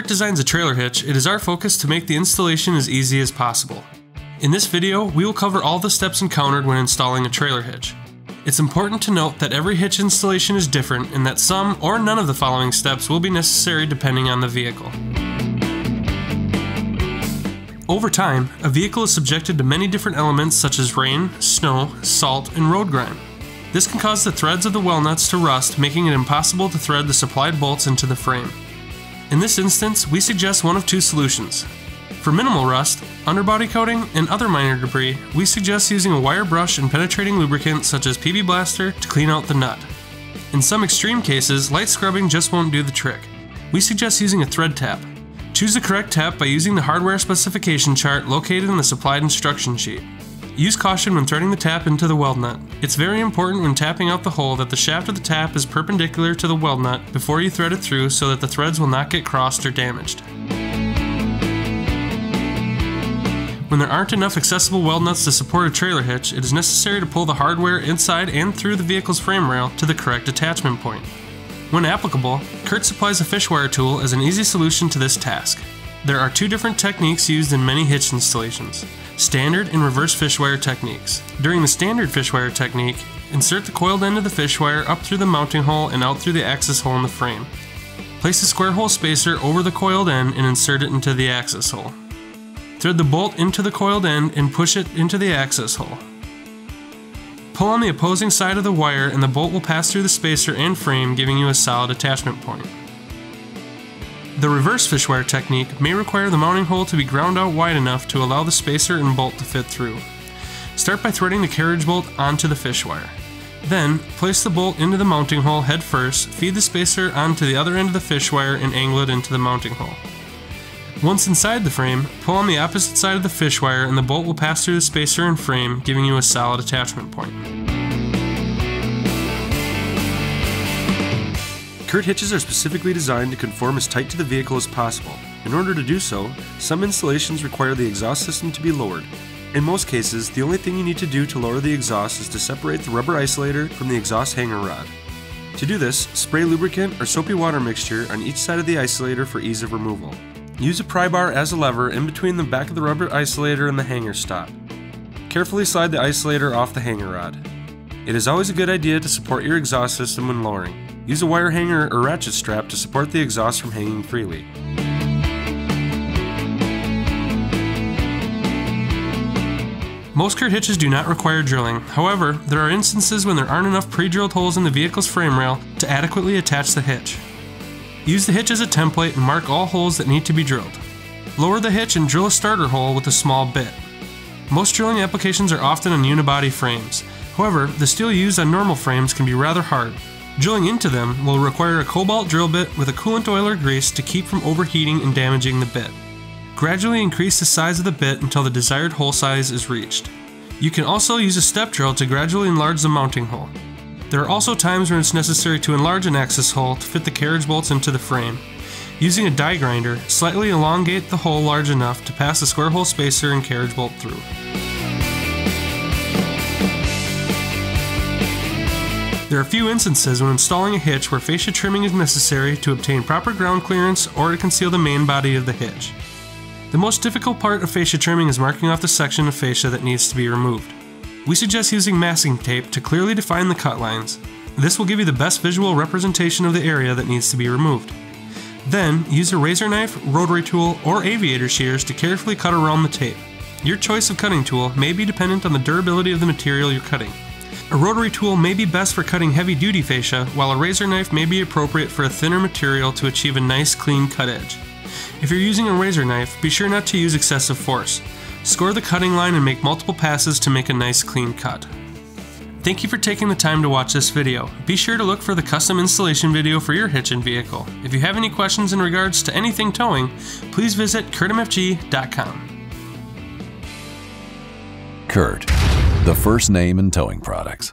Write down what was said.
CURT designs a trailer hitch, it is our focus to make the installation as easy as possible. In this video, we will cover all the steps encountered when installing a trailer hitch. It's important to note that every hitch installation is different and that some or none of the following steps will be necessary depending on the vehicle. Over time, a vehicle is subjected to many different elements such as rain, snow, salt, and road grime. This can cause the threads of the weld nuts to rust, making it impossible to thread the supplied bolts into the frame. In this instance, we suggest one of two solutions. For minimal rust, underbody coating, and other minor debris, we suggest using a wire brush and penetrating lubricant such as PB Blaster to clean out the nut. In some extreme cases, light scrubbing just won't do the trick. We suggest using a thread tap. Choose the correct tap by using the hardware specification chart located in the supplied instruction sheet. Use caution when threading the tap into the weld nut. It's very important when tapping out the hole that the shaft of the tap is perpendicular to the weld nut before you thread it through so that the threads will not get crossed or damaged. When there aren't enough accessible weld nuts to support a trailer hitch, it is necessary to pull the hardware inside and through the vehicle's frame rail to the correct attachment point. When applicable, CURT supplies a Fishwire tool as an easy solution to this task. There are two different techniques used in many hitch installations: standard and reverse fishwire techniques. During the standard fishwire technique, insert the coiled end of the fishwire up through the mounting hole and out through the axis hole in the frame. Place a square hole spacer over the coiled end and insert it into the axis hole. Thread the bolt into the coiled end and push it into the axis hole. Pull on the opposing side of the wire and the bolt will pass through the spacer and frame, giving you a solid attachment point. The reverse fishwire technique may require the mounting hole to be ground out wide enough to allow the spacer and bolt to fit through. Start by threading the carriage bolt onto the fishwire. Then, place the bolt into the mounting hole head first, feed the spacer onto the other end of the fishwire and angle it into the mounting hole. Once inside the frame, pull on the opposite side of the fishwire and the bolt will pass through the spacer and frame, giving you a solid attachment point. CURT hitches are specifically designed to conform as tight to the vehicle as possible. In order to do so, some installations require the exhaust system to be lowered. In most cases, the only thing you need to do to lower the exhaust is to separate the rubber isolator from the exhaust hanger rod. To do this, spray lubricant or soapy water mixture on each side of the isolator for ease of removal. Use a pry bar as a lever in between the back of the rubber isolator and the hanger stop. Carefully slide the isolator off the hanger rod. It is always a good idea to support your exhaust system when lowering. Use a wire hanger or ratchet strap to support the exhaust from hanging freely. Most CURT hitches do not require drilling. However, there are instances when there aren't enough pre-drilled holes in the vehicle's frame rail to adequately attach the hitch. Use the hitch as a template and mark all holes that need to be drilled. Lower the hitch and drill a starter hole with a small bit. Most drilling applications are often on unibody frames. However, the steel used on normal frames can be rather hard. Drilling into them will require a cobalt drill bit with a coolant oil or grease to keep from overheating and damaging the bit. Gradually increase the size of the bit until the desired hole size is reached. You can also use a step drill to gradually enlarge the mounting hole. There are also times when it's necessary to enlarge an axis hole to fit the carriage bolts into the frame. Using a die grinder, slightly elongate the hole large enough to pass the square hole spacer and carriage bolt through. There are a few instances when installing a hitch where fascia trimming is necessary to obtain proper ground clearance or to conceal the main body of the hitch. The most difficult part of fascia trimming is marking off the section of fascia that needs to be removed. We suggest using masking tape to clearly define the cut lines. This will give you the best visual representation of the area that needs to be removed. Then, use a razor knife, rotary tool, or aviator shears to carefully cut around the tape. Your choice of cutting tool may be dependent on the durability of the material you're cutting. A rotary tool may be best for cutting heavy-duty fascia, while a razor knife may be appropriate for a thinner material to achieve a nice clean cut edge. If you're using a razor knife, be sure not to use excessive force. Score the cutting line and make multiple passes to make a nice clean cut. Thank you for taking the time to watch this video. Be sure to look for the custom installation video for your hitch and vehicle. If you have any questions in regards to anything towing, please visit CURTMFG.com. CURT, the first name in towing products.